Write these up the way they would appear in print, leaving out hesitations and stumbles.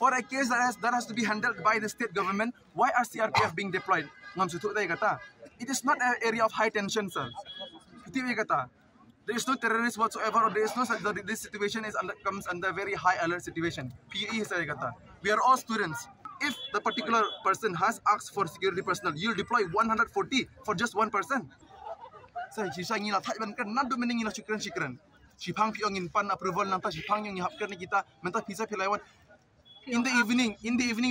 For a case that has to be handled by the state government, why are CRPF being deployed? Ngam sutuk tay kata. It is not an area of high tension, sir. Itu kata. There is no terrorist whatsoever, or there is no this situation comes under very high alert situation. PE saya kata. We are all students. If the particular person has asked for security personnel, you'll deploy 140 for just one person. Saya kisah ngila thai ban kan nadu mening ngila syukran. Sipang piongin pan approval nanta sipang yang ihapkan kita menta visa pilaiwan. In the evening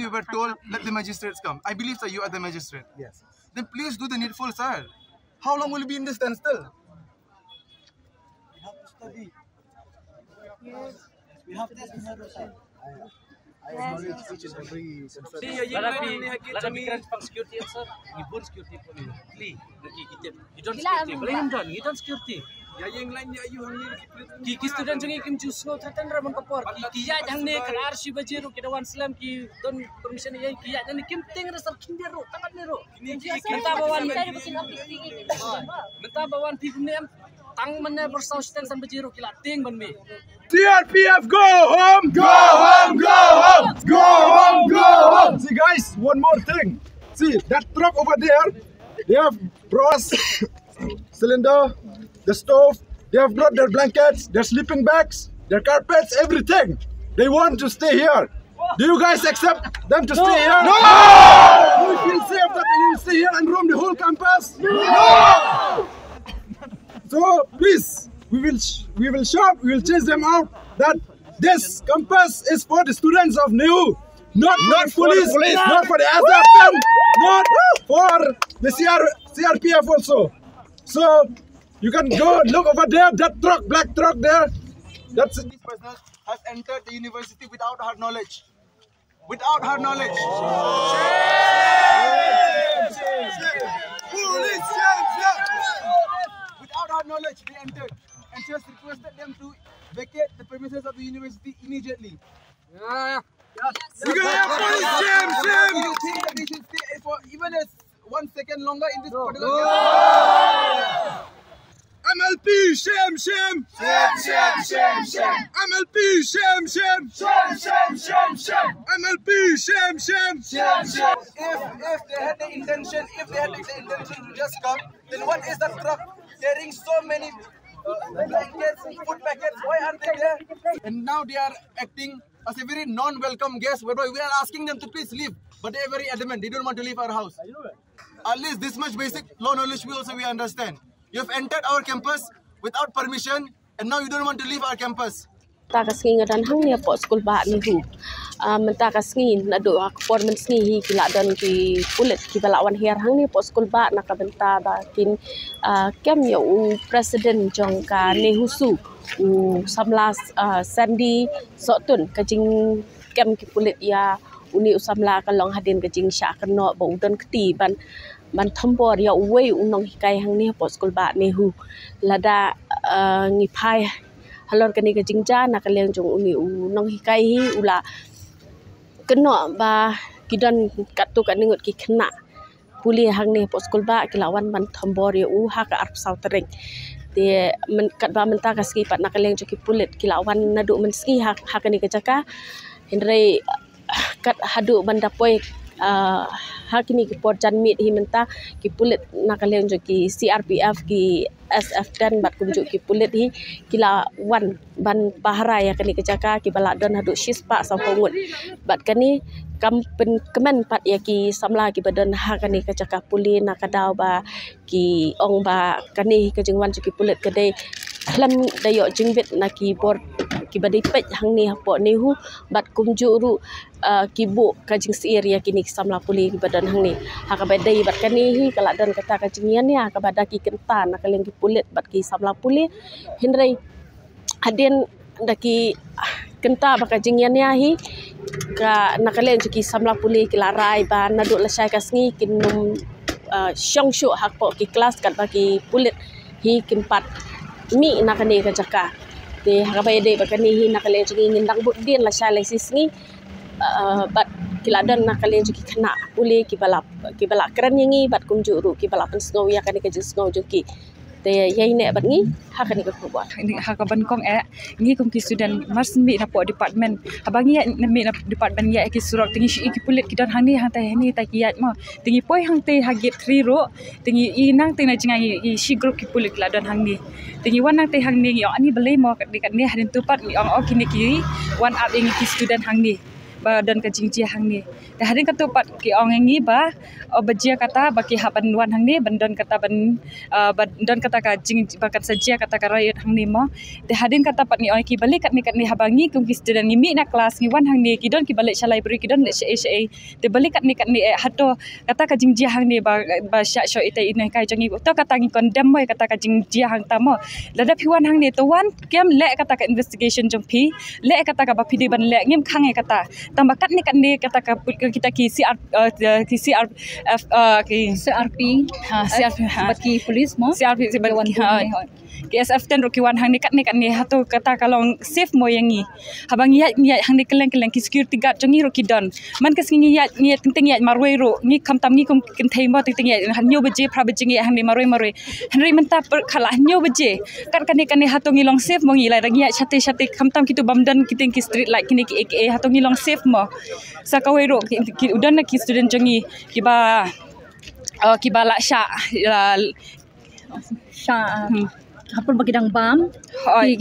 we were told let the magistrates come. I believe sir you are the magistrate. Yes. Then please do the needful, sir. How long will you be in this standstill? We have to study. Yes. We have to study. I acknowledge each and every concern. Security, sir. You don't security for me. You don't security. You don't security. Ya yang lainnya ayu hang ni ki student jangi kim choose no thatan ra man kapor ki ya jang ne kar si bajiru ki dawan slam ki don permission ya ki ya jang kim ting ra sar kindir ro tangan ne ro minta bawan pi ne tang man ne bersau stand san bajiru ki la ting ban me CRPF go home, go home, go home, go home, go home. See guys, one more thing. See that truck over there, they have brass cylinder, the stove, they have brought their blankets, their sleeping bags, their carpets, everything. They want to stay here. Do you guys accept them to stay here? No! Do you feel safe that they will stay here and roam the whole campus? No! So please, we will shout, we will chase them out that this campus is for the students of NEHU, not police, not for the SFM, not for the CRPF also. So you can go look over there, that truck, black truck there. That's it. This person has entered the university without her knowledge. Without her knowledge. Without her knowledge, they entered. And she has requested them to vacate the premises of the university immediately. We're gonna have police jam. Do you think that they should stay for even 1 second longer in this particular MLP, shame. MLP, shame. MLP, shame. If they had the intention, to just come, then what is the truck carrying so many blankets, food packets? Why aren't they there? And now they are acting as a very non-welcome guest, whereby we are asking them to please leave, but they are very adamant. They don't want to leave our house. At least this much basic law knowledge we understand. You have entered our campus without permission, and now you don't want to leave our campus. Takas ngi ngadan hang ni po school ba ni hu. Mentakas ngi na do performance ngi hi kila dan ki pulit ki balawan hier hang ni po school ba nakabenta ba kin kem yo president jong ka NEHU su samlas Sandy Sotun kajing kem ki pulit ya uni usamla kalong hadin kajing sya keno ba udon keti ban thambor ya uwei unong hikai hang ni po school ba NEHU lada ngipai halor kani kajing ja nakaleng jong uni unong hikai hi ula keno ba kidan katu kaningut ki kena puli hang ni po school ba kilawan ban thambor ya ha ka arp sautering de men kat ba menta ka ski pat nakaleng jong ki pulit kilawan nadu men ski ha kani kajaka hindrai kat hadu bandapoi hakini ki por janmit hi menta ki pulit nakaleng jo ki CRPF ki SF10 bat kumju ki pulit hi kila wan ban pahara ya kani kejaka ki balak don hadu shispa sampungut bat kani kemen pat ya ki samla ki badan ha kani kejaka puli nakadau ba ki ong ba kani kejingwan jo ki pulit kedai lam dayo jingbit na ki bor ki badai pej hang ni hapo NEHU bat kumju ru kibu kajing si area kini samla puli ki badan hang ni ha ka badai bat kani hi kala dan kata kajingian ya ka badak ki kentan nakaleng ki pulit bat ki samla puli hindrai hadin daki kenta ba kajingian ya hi ka nakaleng ki samla puli ki larai ba nadu lasai kasngi kinum syongshu hakpo ki kelas kat bagi pulit hi kimpat mi nakani kajaka de hakabai de bakani hi nakaleng ki ngindang bud din la shalaisis ngi bat kiladan nakaleng ki kena uli ki balap keren ngi bat kumjuru ki balapan snow ya kani kajing snow juki te yai ne bat ngi hakan ni ko buat Ini hakaban kong ngi kong ki student mas mi na po department abangi na mi na department ya ki surak tingi shi ki pulit ki don hani hang tai ni ta ki yat mo tingi poi hang te ha gate 3 ro tingi i nang te na jinga i shi group ki pulit la don hang ni tingi wan nang te hang ni yo ani belai mo kat ni hadin tupat mi ong kini ki one up ngi ki student hang ni ba dan ka jingji hang ni ta hadin ka tupat ki ong ngi ba bajia kata baki haban wan hang ni bandon kata ban don kata ka jing bakat sajia kata ka rayat hang ni mo te hadin kata pat ni oi ki balik kat ni habangi kum ki student ni mi na kelas ni wan hang ni ki don ki balik sha library ki don le sha te balik kat ni hato kata ka jingji hang ni ba sha sho ite inai kai jangi to kata ngi condemn moi kata ka jingji hang ta mo lada phiwan hang ni to wan kem le kata ka investigation jong phi le kata ka ba phi ban le ngim khang e kata tambakat ni kata ka kita ki CR CRP baki polis mo CRP baki KSF ten rokiwan hang ni kat ni hato kata kalong safe mo yangi habang ya hang ni keleng ki security guard jongi roki don man kas ngi ya ting ya marwei ro ni kam tam ni kum kin thei mo ting ya han nyo beje pra beje ngi hang ni marwei henry menta khala nyo beje kan ni hato ngi long safe mo ngi la rangi ya chate kam tam kitu bamdan kiting ki street light kini ki aka hato ngi long safe mo sakawei ro ki udan na ki student jongi ki ba la sha hapur bagi dang bam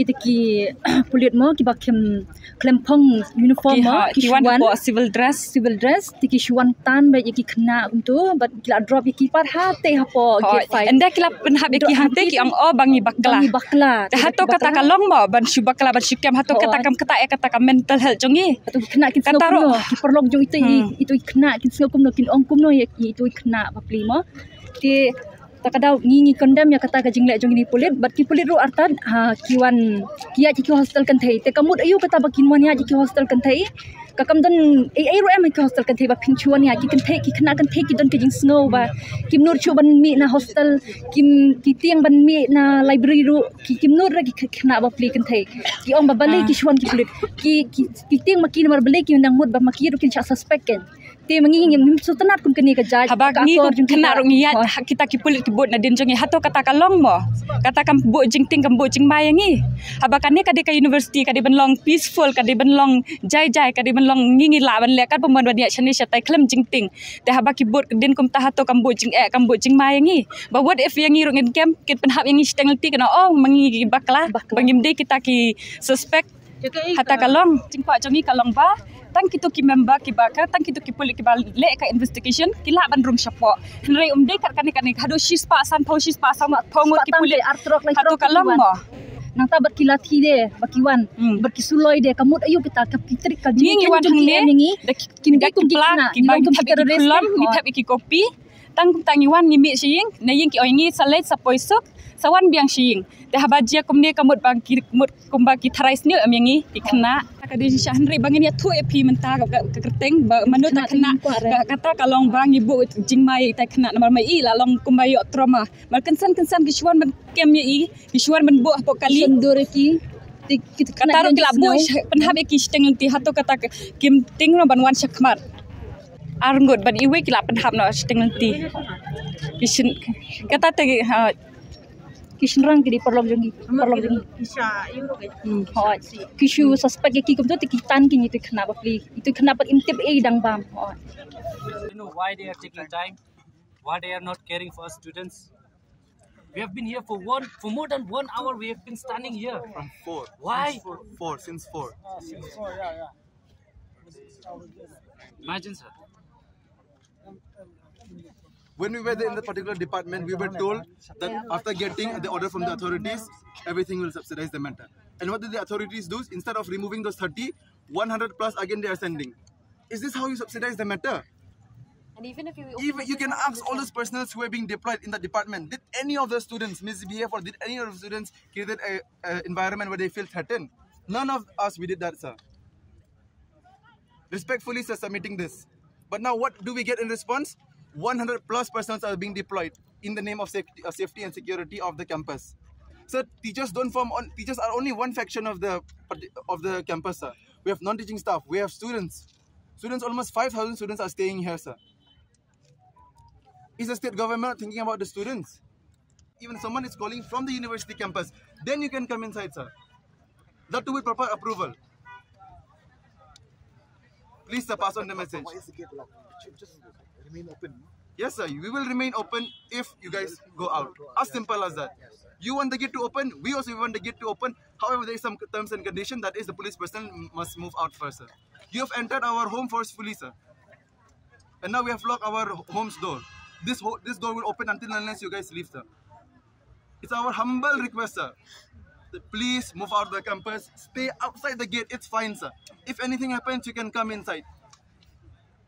kita ki pulit mo ki bakem klempong uniform mo ki wan po civil dress tiki shuan tan ba ki khna untu but kila drop ki par hate hapo get fight anda kila penhab ki hate ki ang bangi bakla hato kata kalong mo ban shu bakla ban shikem hato kata kam mental health jongi hato khna kin taro ki perlong jong itu khna kin sngom no kin ong kum no itu khna bapli mo ti takada ngi condemn ya kata ka jingle jong ni pulit bat ki pulit ru artan kiwan kiya ki hostel kan thei te kamut ayu kata bakin wan ya ki hostel kan thei kakam dan ai ru em ki hostel kan thei ba pinchuan ya ki kan thei ki khna kan thei ki don ki jing snow ba kim nur chu ban mi na hostel ki tiang ban mi na library ru kim nur ra ki khna ba pli kan thei ki ong ba bale ki shwan ki pulit ki tiang makin mar bale ki nang mut ba makir kin cha suspect kan te mangi sutanat kun kini ka judge habag ni kena ro ngiyat kita ki pulit ki bot na din jongi hato kata kalong mo kata kam bo jing ting kam bo jing mayangi habakane kade ka university kade benlong peaceful kade benlong jai kade benlong ngi la ban le kan pemon wadia chani chatai klem jing ting te habaki bot din kum ta hato kam bo jing kam bo jing mayangi ba what if yangi ro ngin kem kit penhap yangi stengelti kana mangi bakla bangim de kita ki suspect hata kalong jing pa jongi kalong ba tang kitu ki member ki baka tang kitu ki pulik ki bal le ka investigation kila ban room shapo henry umde kat kan hado shis pa san sama phomut ki pulik hatu kalam mo nang ta bat kilati de bakiwan berkisuloi de kamut ayu kita kapitrik ka ngi wan hang de kin ga kum plan ki bang kulam ni thap ki kopi tang tangi wan ni mi sing na ying ki oingi salai sapoisuk sawan biang sing de habajia kumne kamut bang ki mut kumba ki tharais ni amengi ki khna kadi Henry bangin ya thu epi menta ka kerteng manu ta khna kata kalong bang ibu jingmai ta khna namar mai la long kumbai trauma mar kensan ki shwan ban kem yi ki shwan ban bo apo kali dore ki kata ro kila bo penhab ki stengel ti hato kata kim ting no ban wan shakmar arngot ban iwe kila penhab no stengel ti kishin kata te kishin rang di perlong jongi kisha kishu suspect ki kum to tikitan ki itu kenapa pli itu kenapa intip dang bam you know why they are taking time, why they are not caring for us students. We have been here for more than 1 hour. We have been standing here From 4. Why? Since 4. Imagine, sir. When we were there in the particular department, we were told that after getting the order from the authorities, everything will subsidize the matter. And what did the authorities do? Instead of removing those 30, 100 plus again they are sending. Is this how you subsidize the matter? And even if you can ask all those personnel who are being deployed in the department, did any of the students misbehave or did any of the students create an environment where they feel threatened? None of us, we did that, sir. Respectfully, sir, submitting this. But now what do we get in response? 100 plus persons are being deployed in the name of safety and security of the campus. So teachers teachers are only one faction of the campus, sir. We have non-teaching staff, we have students. Almost 5,000 students are staying here, sir. Is the state government thinking about the students? even someone is calling from the university campus, then you can come inside, sir. That too with proper approval. Please, sir, pass on the message. Why is the gate locked? It should just remain open. Yes, sir. We will remain open if you guys go out. As simple as that. You want the gate to open, we also want the gate to open. However, there is some terms and condition. That is, the police personnel must move out first, sir. You have entered our home forcefully, sir. And now we have locked our home's door. This door will open until unless you guys leave, sir. It's our humble request, sir. Please move out of the campus. Stay outside the gate. It's fine, sir. If anything happens, you can come inside.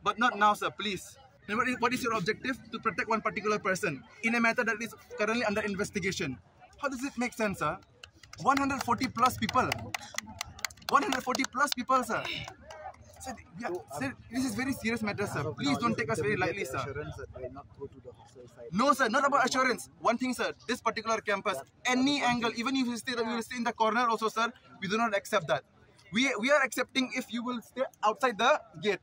But not now, sir, please. And what is your objective? To protect one particular person in a matter that is currently under investigation. How does it make sense, sir? 140 plus people. 140 plus people, sir. Sir, yeah, sir, this is very serious matter, sir. Please don't take us very lightly, sir. No, sir, not about assurance. One thing, sir, this particular campus, any angle, even if you stay, we will stay in the corner also, sir, we do not accept that. We are accepting if you will stay outside the gate.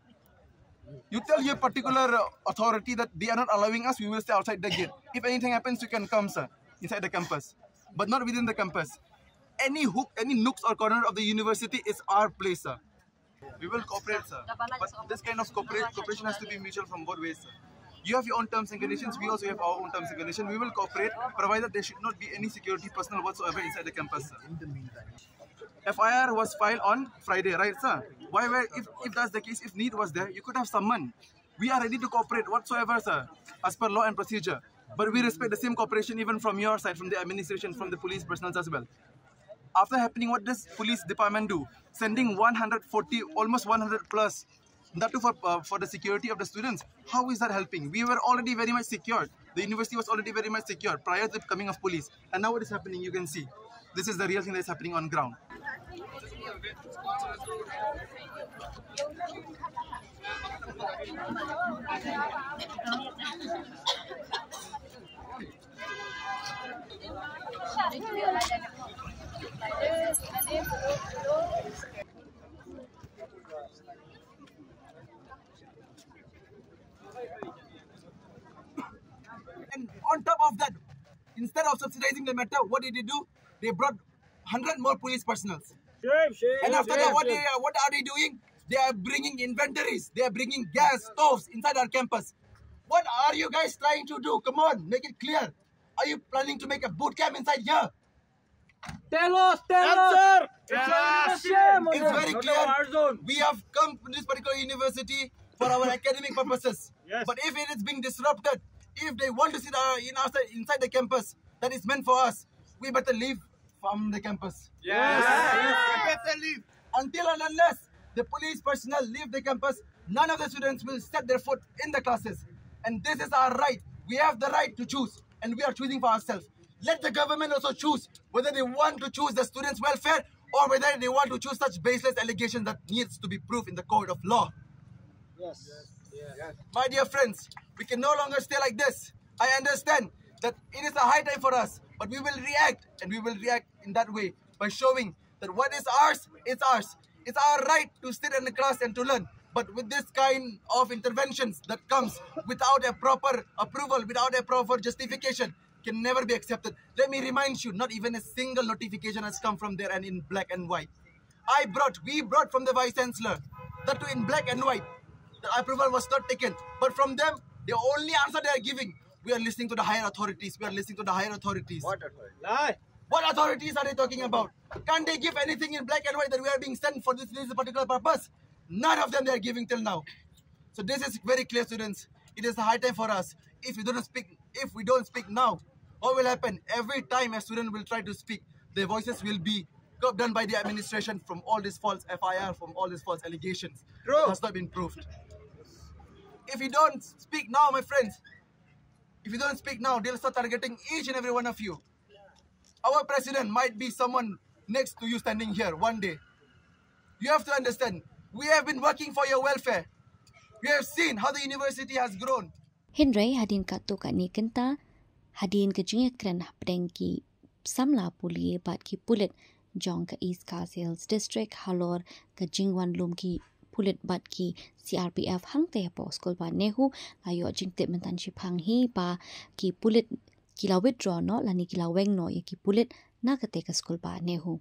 You tell your particular authority that they are not allowing us, we will stay outside the gate. If anything happens, you can come, sir, inside the campus. But not within the campus. Any nooks or corner of the university is our place, sir. We will cooperate, sir. But this kind of cooperation has to be mutual from both ways, sir. You have your own terms and conditions, we also have our own terms and conditions. We will cooperate, provided there should not be any security personnel whatsoever inside the campus, sir. In the meantime, FIR was filed on Friday, right, sir? If that's the case, if need was there, you could have summoned. We are ready to cooperate whatsoever, sir, as per law and procedure. But we respect the same cooperation even from your side, from the administration, from the police personnel as well. After happening, what does police department do? Sending 140, almost 100 plus, that too for the security of the students. How is that helping? We were already very much secured. The university was already very much secured prior to the coming of police. And now what is happening, you can see. This is the real thing that is happening on ground. And on top of that, instead of subsidizing the matter, what did they do? They brought 100 more police personnel. And after that, what are they doing? They are bringing inventories. They are bringing gas stoves inside our campus. What are you guys trying to do? Come on, make it clear. Are you planning to make a boot camp inside here? Tell us! It's It's very clear. We have come to this particular university for our academic purposes. Yes. But if it is being disrupted, if they want to sit inside the campus that is meant for us, we better leave from the campus. yes. We better leave. Until and unless the police personnel leave the campus, none of the students will set their foot in the classes. And this is our right. We have the right to choose, and we are choosing for ourselves. Let the government also choose whether they want to choose the students' welfare or whether they want to choose such baseless allegations that needs to be proved in the court of law. Yes. My dear friends, we can no longer stay like this. I understand that it is a high time for us, but we will react, and we will react in that way by showing that what is ours, it's ours. It's our right to sit in the class and to learn. But with this kind of interventions that comes without a proper approval, without a proper justification, can never be accepted. Let me remind you, not even a single notification has come from there and in black and white. We brought from the Vice Chancellor, that too in black and white. The approval was not taken. But from them, the only answer they are giving, we are listening to the higher authorities. We are listening to the higher authorities. What authority? What authorities are they talking about? Can't they give anything in black and white that we are being sent for this particular purpose? None of them they are giving till now. So this is very clear, students. It is a high time for us. If we don't speak now, what will happen? Every time a student will try to speak, their voices will be done by the administration from all these false FIR, from all these false allegations. True. It has not been proved. If you don't speak now, my friends, if you don't speak now, they'll start targeting each and every one of you. Our president might be someone next to you standing here one day. You have to understand, we have been working for your welfare. We have seen how the university has grown. Henry hadin kato kani kenta hadin ke jingekren hapdengki samla puli bat ki pulit jong ka East Khasi Hills District halor ke jingwan lum ki pulit bat ki CRPF hang te po school ba nehu layo jingte mentan ship hang hi ba ki pulit kila withdraw no lani kila weng no ye ki pulit na kate ka school ba ne hu